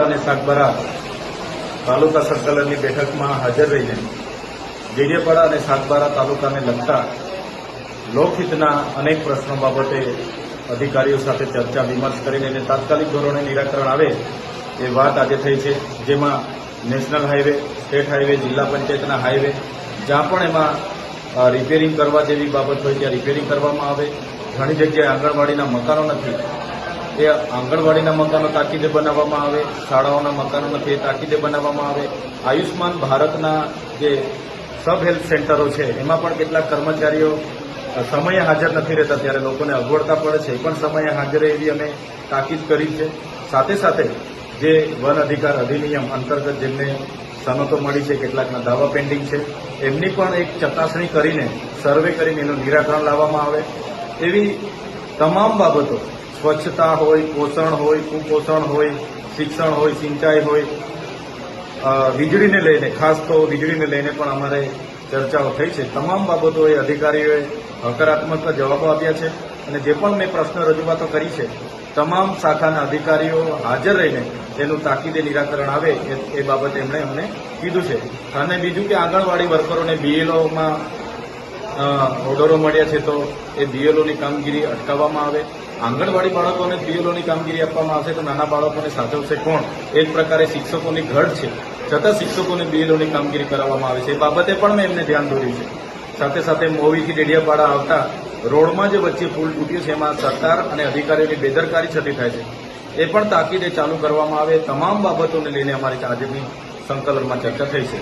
અને સાગબારા તાલુકા સંકલનની બેઠકમાં હાજર રહીને ડેડિયાપાડા અને સાગબારા તાલુકાને લગતા લોકહિતના અનેક પ્રશ્નો બાબતે અધિકારીઓ સાથે ચર્ચા વિમર્શ કરીને એને તાત્કાલિક ધોરણે નિરાકરણ આવે એ વાત આજે થઈ છે, જેમાં નેશનલ હાઈવે, સ્ટેટ હાઈવે, જિલ્લા પંચાયતના હાઈવે જ્યાં પણ એમાં રિપેરિંગ કરવા જેવી બાબત હોય ત્યાં રિપેરિંગ કરવામાં આવે. ઘણી જગ્યાએ આંગણવાડીના મકાનો નથી, એ આંગણવાડીના મકાનો તાકીદે બનાવવામાં આવે. શાળાઓના મકાનો નથી, એ તાકીદે બનાવવામાં આવે. આયુષ્માન ભારતના જે સબ હેલ્થ સેન્ટરો છે એમાં પણ કેટલાક કર્મચારીઓ સમયે હાજર નથી રહેતા, ત્યારે લોકોને અગવડતા પડે છે, એ પણ સમયે હાજર એવી અમે તાકીદ કરી છે. સાથે સાથે જે વન અધિકાર અધિનિયમ અંતર્ગત જેમને સનતો મળી છે, કેટલાકના દાવા પેન્ડિંગ છે, એમની પણ એક ચકાસણી કરીને સર્વે કરીને એનું નિરાકરણ લાવવામાં આવે. એવી તમામ બાબતો સ્વચ્છતા હોય, પોષણ હોય, કુપોષણ હોય, શિક્ષણ હોય, સિંચાઈ હોય, વીજળીને લઈને, ખાસ તો વીજળીને લઈને પણ અમારે ચર્ચાઓ થઈ છે. તમામ બાબતોએ અધિકારીઓએ હકારાત્મક જવાબો આપ્યા છે અને જે પણ મેં પ્રશ્ન રજૂઆતો કરી છે તમામ શાખાના અધિકારીઓ હાજર રહીને તેનું તાકીદે નિરાકરણ આવે એ બાબતે એમણે અમને કીધું છે. અને બીજું કે આંગણવાડી વર્કરોને બીએલઓમાં ઓર્ડરો મળ્યા છે તો એ બીએલઓની કામગીરી અટકાવવામાં આવે. આંગણવાડી બાળકોને બીએલઓની કામગીરી આપવામાં આવશે તો નાના બાળકોને સાચવશે કોણ? એક પ્રકારે શિક્ષકોની ઘટ છે, છતાં શિક્ષકોને બીએલઓની કામગીરી કરાવવામાં આવે છે. એ બાબતે પણ મેં એમને ધ્યાન દોર્યું છે. સાથે સાથે મોવીથી ડેડિયાપાડા આવતા રોડમાં જે વચ્ચે પુલ તૂટ્યો છે એમાં સરકાર અને અધિકારીઓની બેદરકારી છતી થાય છે, એ પણ તાકીદે ચાલુ કરવામાં આવે. તમામ બાબતોને લઈને અમારી આજની સંકલનમાં ચર્ચા થઈ છે.